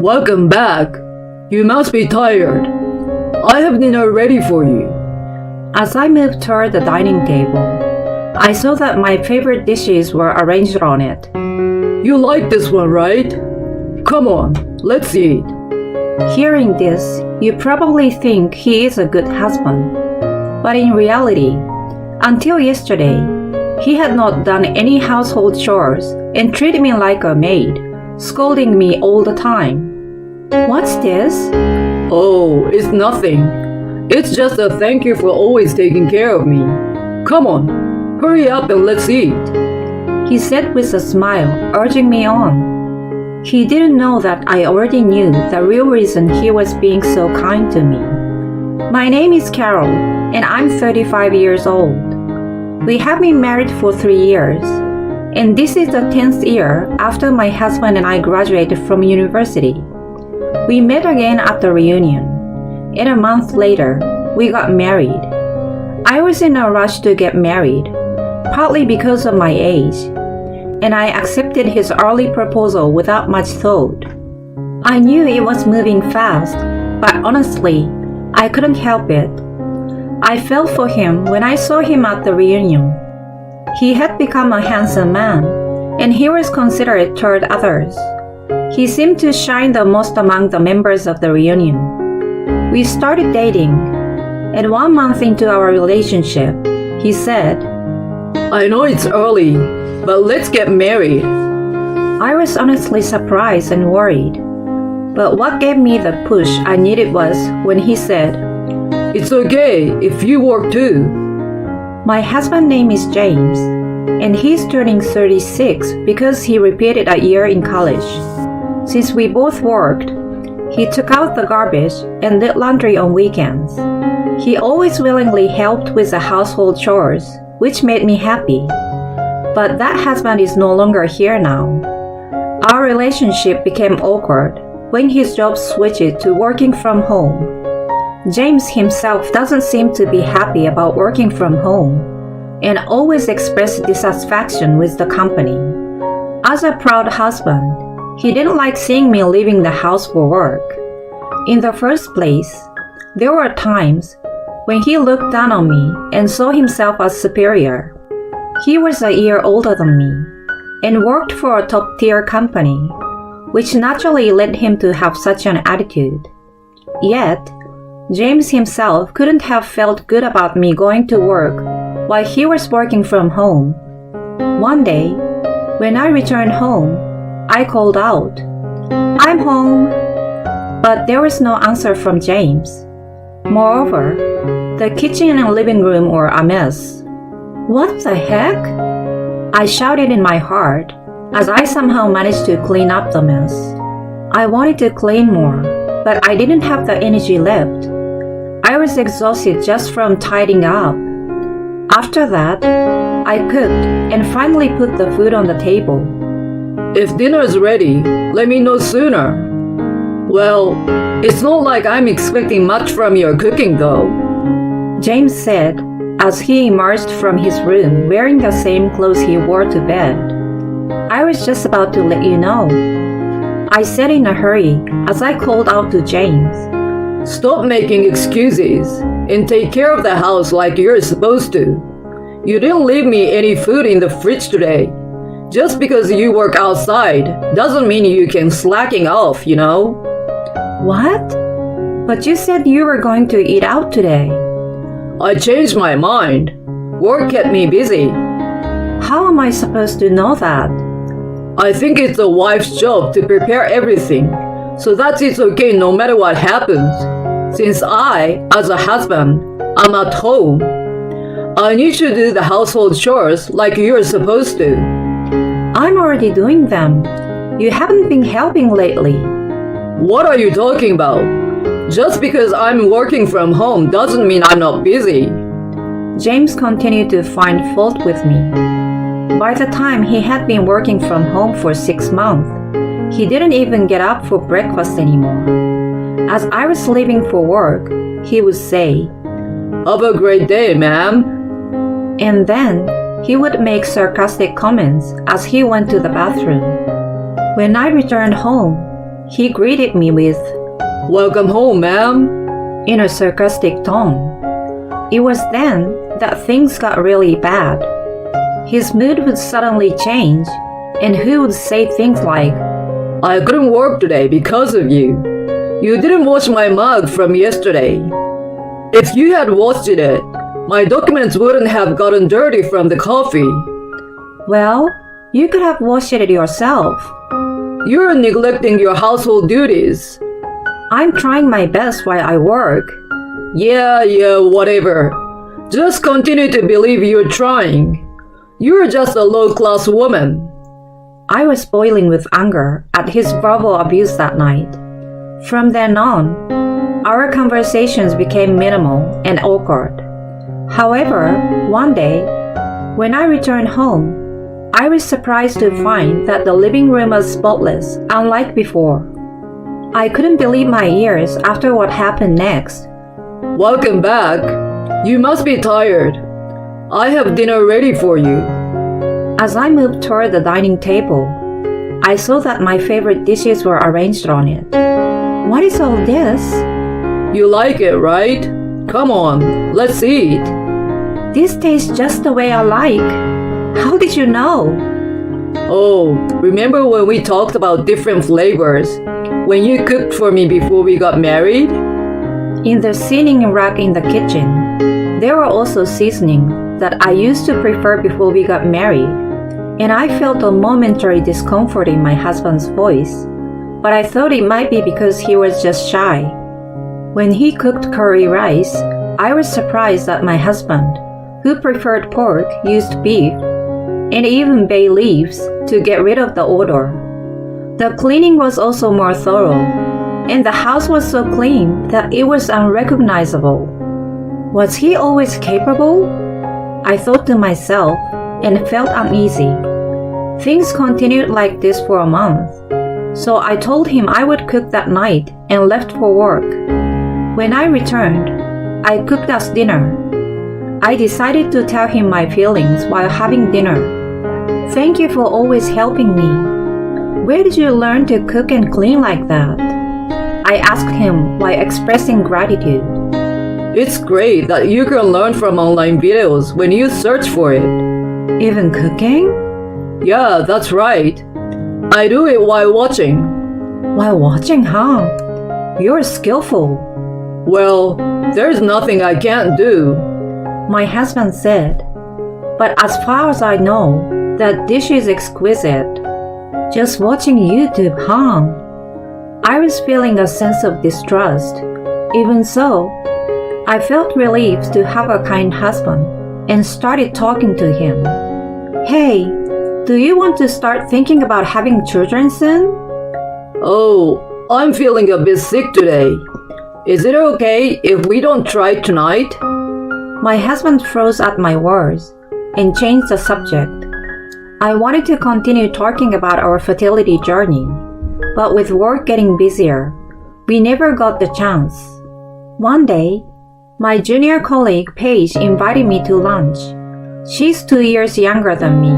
Welcome back. You must be tired. I have dinner ready for you. As I moved toward the dining table, I saw that my favorite dishes were arranged on it. You like this one, right? Come on, let's eat. Hearing this, you probably think he is a good husband. But in reality, until yesterday, he had not done any household chores and treated me like a maid, scolding me all the time. What's this? Oh, it's nothing. It's just a thank you for always taking care of me. Come on, hurry up and let's eat. He said with a smile, urging me on. He didn't know that I already knew the real reason he was being so kind to me. My name is Carol, and I'm 35 years old. We have been married for 3 years, and this is the 10th year after my husband and I graduated from university. We met again at the reunion, and a month later, we got married. I was in a rush to get married, partly because of my age, and I accepted his early proposal without much thought. I knew it was moving fast, but honestly, I couldn't help it. I fell for him when I saw him at the reunion. He had become a handsome man, and he was considerate toward others. He seemed to shine the most among the members of the reunion. We started dating, and 1 month into our relationship, he said, I know it's early, but let's get married. I was honestly surprised and worried. But what gave me the push I needed was when he said, It's okay if you work too. My husband's name is James, and he's turning 36 because he repeated a year in college. Since we both worked, he took out the garbage and did laundry on weekends. He always willingly helped with the household chores, which made me happy. But that husband is no longer here now. Our relationship became awkward when his job switched to working from home. James himself doesn't seem to be happy about working from home and always expressed dissatisfaction with the company. As a proud husband, he didn't like seeing me leaving the house for work. In the first place, there were times when he looked down on me and saw himself as superior. He was a year older than me and worked for a top-tier company, which naturally led him to have such an attitude. Yet, James himself couldn't have felt good about me going to work while he was working from home. One day, when I returned home, I called out, I'm home, but there was no answer from James. Moreover, the kitchen and living room were a mess. What the heck? I shouted in my heart as I somehow managed to clean up the mess. I wanted to clean more, but I didn't have the energy left. I was exhausted just from tidying up. After that, I cooked and finally put the food on the table. If dinner is ready, let me know sooner. Well, it's not like I'm expecting much from your cooking though. James said as he emerged from his room wearing the same clothes he wore to bed. I was just about to let you know, I said in a hurry as I called out to James. Stop making excuses and take care of the house like you're supposed to. You didn't leave me any food in the fridge today. Just because you work outside doesn't mean you can slacking off, you know? What? But you said you were going to eat out today. I changed my mind. Work kept me busy. How am I supposed to know that? I think it's a wife's job to prepare everything, so that it's okay no matter what happens. Since I, as a husband, am at home, I need to do the household chores like you're supposed to. I'm already doing them. You haven't been helping lately. What are you talking about? Just because I'm working from home doesn't mean I'm not busy. James continued to find fault with me. By the time he had been working from home for 6 months, he didn't even get up for breakfast anymore. As I was leaving for work, he would say, Have a great day, ma'am. And then he would make sarcastic comments as he went to the bathroom. When I returned home, He greeted me with, "Welcome home, ma'am," in a sarcastic tone. It was then that things got really bad. His mood would suddenly change, and he would say things like, "I couldn't work today because of you. You didn't wash my mug from yesterday. If you had washed it, my documents wouldn't have gotten dirty from the coffee. "Well, you could have washed it yourself. You're neglecting your household duties." I'm trying my best while I work." Yeah, whatever. Just continue to believe you're trying. You're just a low-class woman. I was boiling with anger at his verbal abuse that night. From then on, our conversations became minimal and awkward. However, one day, when I returned home, I was surprised to find that the living room was spotless, unlike before. I couldn't believe my ears after what happened next. Welcome back. You must be tired. I have dinner ready for you. As I moved toward the dining table, I saw that my favorite dishes were arranged on it. What is all this? You like it, right? Come on, let's eat. This tastes just the way I like. How did you know? Oh, remember when we talked about different flavors? When you cooked for me before we got married? In the seasoning rack in the kitchen, there were also seasonings that I used to prefer before we got married, and I felt a momentary discomfort in my husband's voice, but I thought it might be because he was just shy. When he cooked curry rice, I was surprised that my husband, who preferred pork, used beef, and even bay leaves to get rid of the odor. The cleaning was also more thorough, and the house was so clean that it was unrecognizable. Was he always capable? I thought to myself and felt uneasy. Things continued like this for a month, so I told him I would cook that night and left for work. When I returned, I cooked us dinner. I decided to tell him my feelings while having dinner. "Thank you for always helping me. Where did you learn to cook and clean like that?" I asked him while expressing gratitude. It's great that you can learn from online videos when you search for it. Even cooking? Yeah, that's right. I do it while watching. While watching, huh? You're skillful. Well, there's nothing I can't do. My husband said. But as far as I know, that dish is exquisite. Just watching YouTube, huh? I was feeling a sense of distrust. Even so, I felt relieved to have a kind husband and started talking to him. "Hey, do you want to start thinking about having children soon?" Oh, I'm feeling a bit sick today. Is it okay if we don't try tonight? My husband froze at my words and changed the subject. I wanted to continue talking about our fertility journey, but with work getting busier, we never got the chance. One day, my junior colleague Paige invited me to lunch. She's 2 years younger than me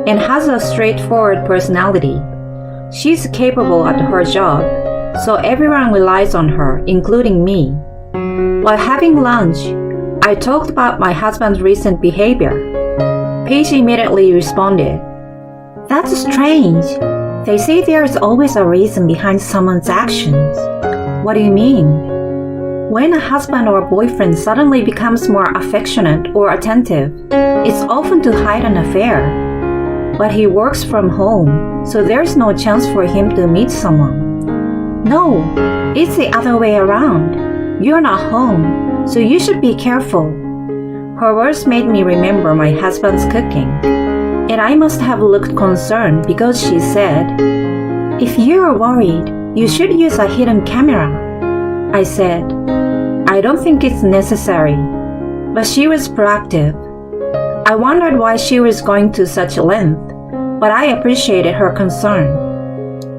and has a straightforward personality. She's capable at her job, so everyone relies on her, including me. While having lunch, I talked about my husband's recent behavior. Paige immediately responded, "That's strange. They say there's always a reason behind someone's actions." "What do you mean?" When a husband or boyfriend suddenly becomes more affectionate or attentive, it's often to hide an affair. But he works from home, so there's no chance for him to meet someone. "No, it's the other way around. You're not home, so you should be careful." Her words made me remember my husband's cooking, and I must have looked concerned because she said, "If you're worried, you should use a hidden camera." I said, "I don't think it's necessary," but she was proactive. I wondered why she was going to such length, but I appreciated her concern.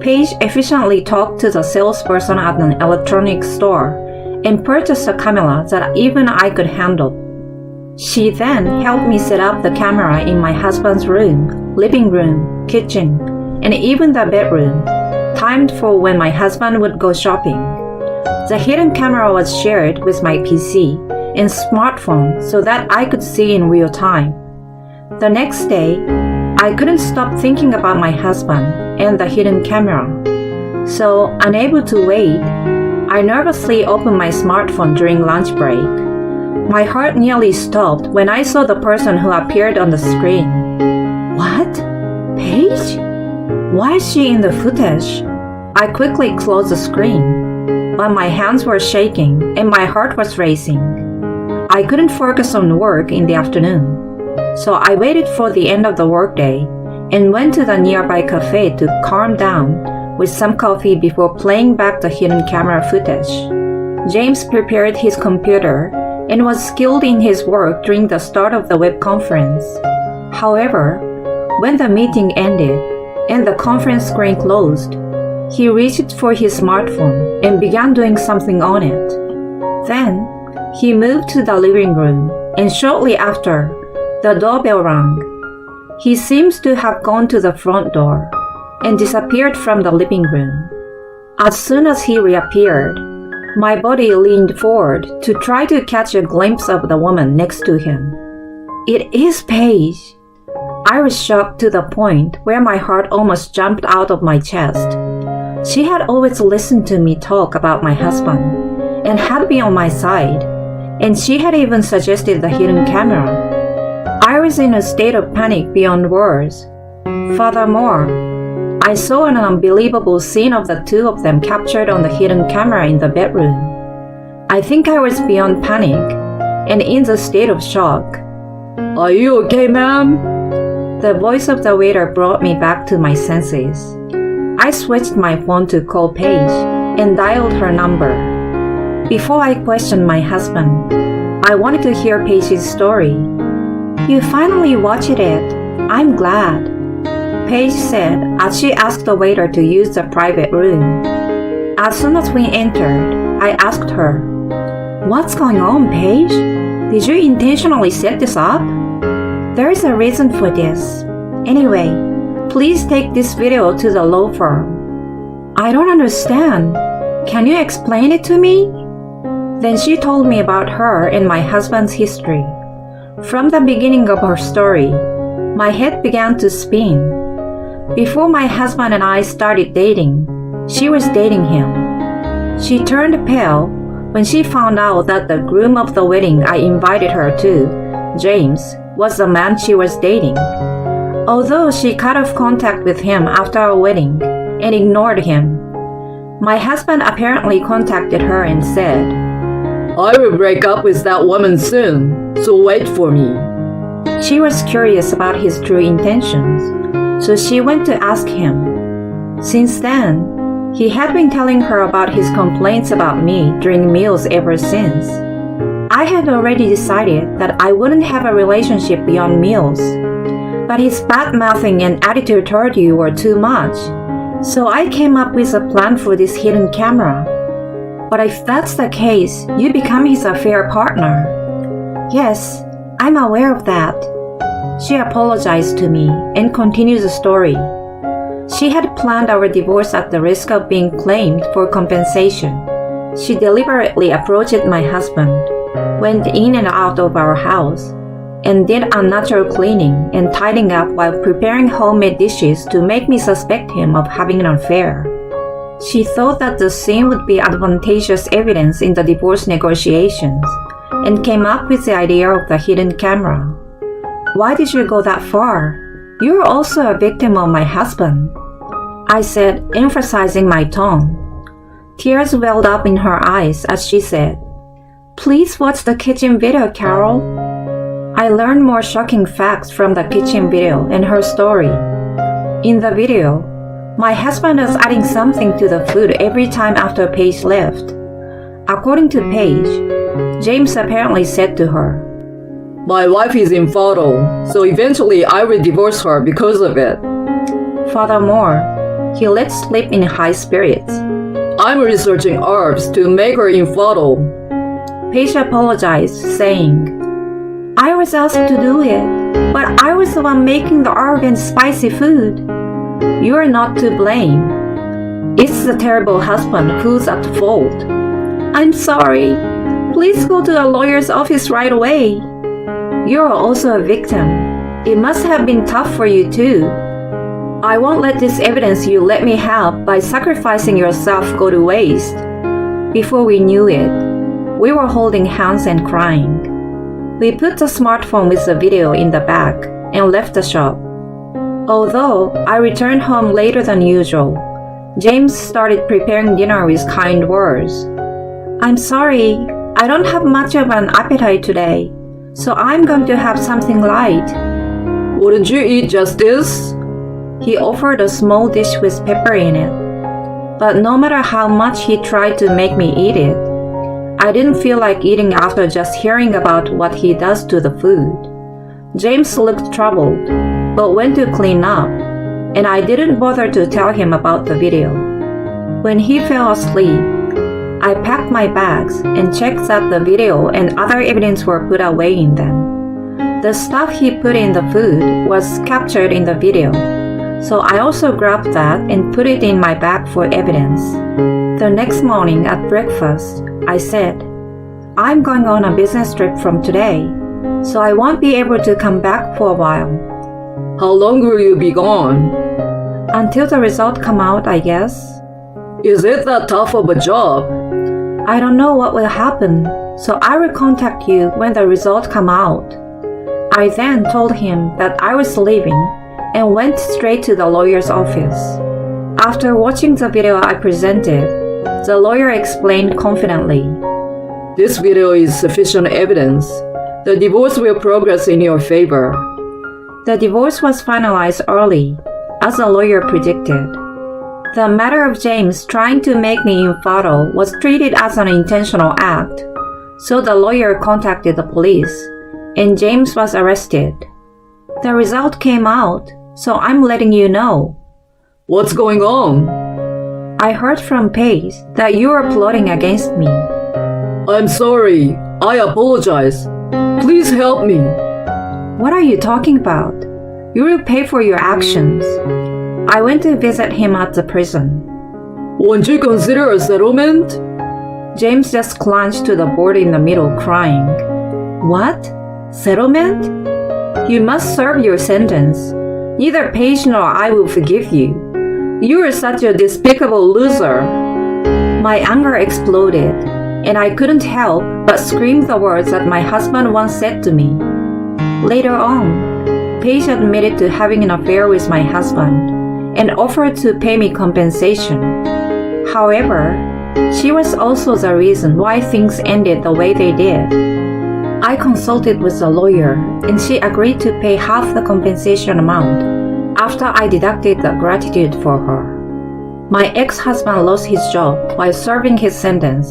Paige efficiently talked to the salesperson at an electronics store and purchased a camera that even I could handle. She then helped me set up the camera in my husband's room, living room, kitchen, and even the bedroom. timed for when my husband would go shopping. The hidden camera was shared with my PC and smartphone so that I could see in real time. The next day, I couldn't stop thinking about my husband and the hidden camera. So, unable to wait, I nervously opened my smartphone during lunch break. My heart nearly stopped when I saw the person who appeared on the screen. What? Paige? Why is she in the footage? I quickly closed the screen, but my hands were shaking and my heart was racing. I couldn't focus on work in the afternoon, so I waited for the end of the workday and went to the nearby cafe to calm down with some coffee before playing back the hidden camera footage. James prepared his computer and was skilled in his work during the start of the web conference. However, when the meeting ended and the conference screen closed, he reached for his smartphone and began doing something on it. Then, he moved to the living room, and shortly after, the doorbell rang. He seems to have gone to the front door and disappeared from the living room. As soon as he reappeared, my body leaned forward to try to catch a glimpse of the woman next to him. It is Paige. I was shocked to the point where my heart almost jumped out of my chest. She had always listened to me talk about my husband and had been on my side, and she had even suggested the hidden camera. I was in a state of panic beyond words. Furthermore, I saw an unbelievable scene of the two of them captured on the hidden camera in the bedroom. I think I was beyond panic and in the state of shock. Are you okay, ma'am? The voice of the waiter brought me back to my senses. I switched my phone to call Paige and dialed her number. Before I questioned my husband, I wanted to hear Paige's story. You finally watched it. I'm glad, Paige said as she asked the waiter to use the private room. As soon as we entered, I asked her, What's going on, Paige? Did you intentionally set this up? There is a reason for this. Anyway, please take this video to the law firm. I don't understand. Can you explain it to me? Then she told me about her and my husband's history. From the beginning of her story, my head began to spin. Before my husband and I started dating, she was dating him. She turned pale when she found out that the groom of the wedding I invited her to, James, was the man she was dating. Although she cut off contact with him after our wedding and ignored him, my husband apparently contacted her and said, I will break up with that woman soon, so wait for me. She was curious about his true intentions, so she went to ask him. Since then, he had been telling her about his complaints about me during meals ever since. I had already decided that I wouldn't have a relationship beyond meals, but his bad-mouthing and attitude toward you were too much, so I came up with a plan for this hidden camera. But if that's the case, you become his affair partner. Yes, I'm aware of that. She apologized to me and continued the story. She had planned our divorce at the risk of being claimed for compensation. She deliberately approached my husband, went in and out of our house, and did unnatural cleaning and tidying up while preparing homemade dishes to make me suspect him of having an affair. She thought that the scene would be advantageous evidence in the divorce negotiations and came up with the idea of the hidden camera. Why did you go that far? You're also a victim of my husband, I said, emphasizing my tone. Tears welled up in her eyes as she said, Please watch the kitchen video, Carol. I learned more shocking facts from the kitchen video and her story. In the video, my husband was adding something to the food every time after Paige left. According to Paige, James apparently said to her, My wife is infertile, so eventually I will divorce her because of it. Furthermore, he let slip in high spirits. I'm researching herbs to make her infertile. Paige apologized, saying, I was asked to do it, but I was the one making the herb and spicy food. You are not to blame. It's the terrible husband who's at fault. I'm sorry. Please go to the lawyer's office right away. You're also a victim. It must have been tough for you too. I won't let this evidence you let me have by sacrificing yourself go to waste. Before we knew it, we were holding hands and crying. We put the smartphone with the video in the bag and left the shop. Although I returned home later than usual, James started preparing dinner with kind words. I'm sorry, I don't have much of an appetite today, so I'm going to have something light. Wouldn't you eat just this? He offered a small dish with pepper in it. But no matter how much he tried to make me eat it, I didn't feel like eating after just hearing about what he does to the food. James looked troubled, but went to clean up, and I didn't bother to tell him about the video. When he fell asleep, I packed my bags and checked that the video and other evidence were put away in them. The stuff he put in the food was captured in the video, so I also grabbed that and put it in my bag for evidence. The next morning at breakfast, I said, I'm going on a business trip from today, so I won't be able to come back for a while. How long will you be gone? Until the result come out, I guess. Is it that tough of a job? I don't know what will happen, so I will contact you when the result come out. I then told him that I was leaving and went straight to the lawyer's office. After watching the video I presented, the lawyer explained confidently. This video is sufficient evidence. The divorce will progress in your favor. The divorce was finalized early, as the lawyer predicted. The matter of James trying to make me infertile was treated as an intentional act, so the lawyer contacted the police, and James was arrested. The result came out, so I'm letting you know. What's going on? I heard from Paige that you are plotting against me. I'm sorry. I apologize. Please help me. What are you talking about? You will pay for your actions. I went to visit him at the prison. Won't you consider a settlement? James just clutched to the board in the middle, crying. What? Settlement? You must serve your sentence. Neither Paige nor I will forgive you. You are such a despicable loser. My anger exploded, and I couldn't help but scream the words that my husband once said to me. Later on, Paige admitted to having an affair with my husband and offered to pay me compensation. However, she was also the reason why things ended the way they did. I consulted with a lawyer, and she agreed to pay half the compensation amount after I deducted the gratitude for her. My ex-husband lost his job while serving his sentence,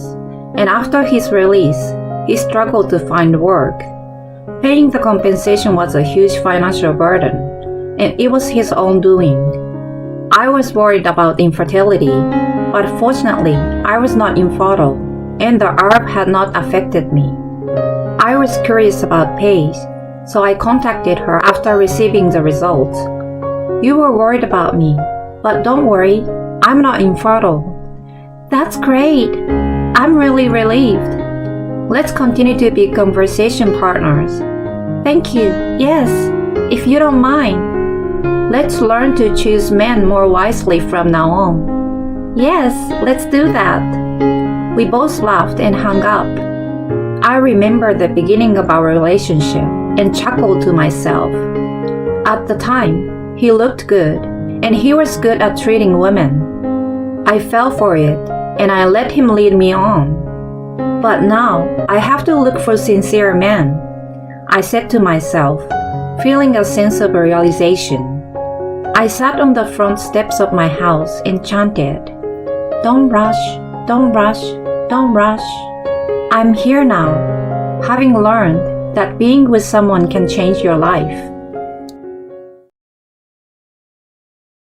and after his release, he struggled to find work. Paying the compensation was a huge financial burden, and it was his own doing. I was worried about infertility, but fortunately, I was not infertile, and the herb had not affected me. I was curious about Paige, so I contacted her after receiving the results. You were worried about me, but don't worry, I'm not infertile. That's great. I'm really relieved. Let's continue to be conversation partners. Thank you. Yes, if you don't mind. Let's learn to choose men more wisely from now on. Yes, let's do that. We both laughed and hung up. I remember the beginning of our relationship and chuckled to myself. At the time, he looked good, and he was good at treating women. I fell for it, and I let him lead me on. But now, I have to look for sincere men, I said to myself, feeling a sense of realization. I sat on the front steps of my house and chanted, "Don't rush, don't rush, don't rush." I'm here now, having learned that being with someone can change your life.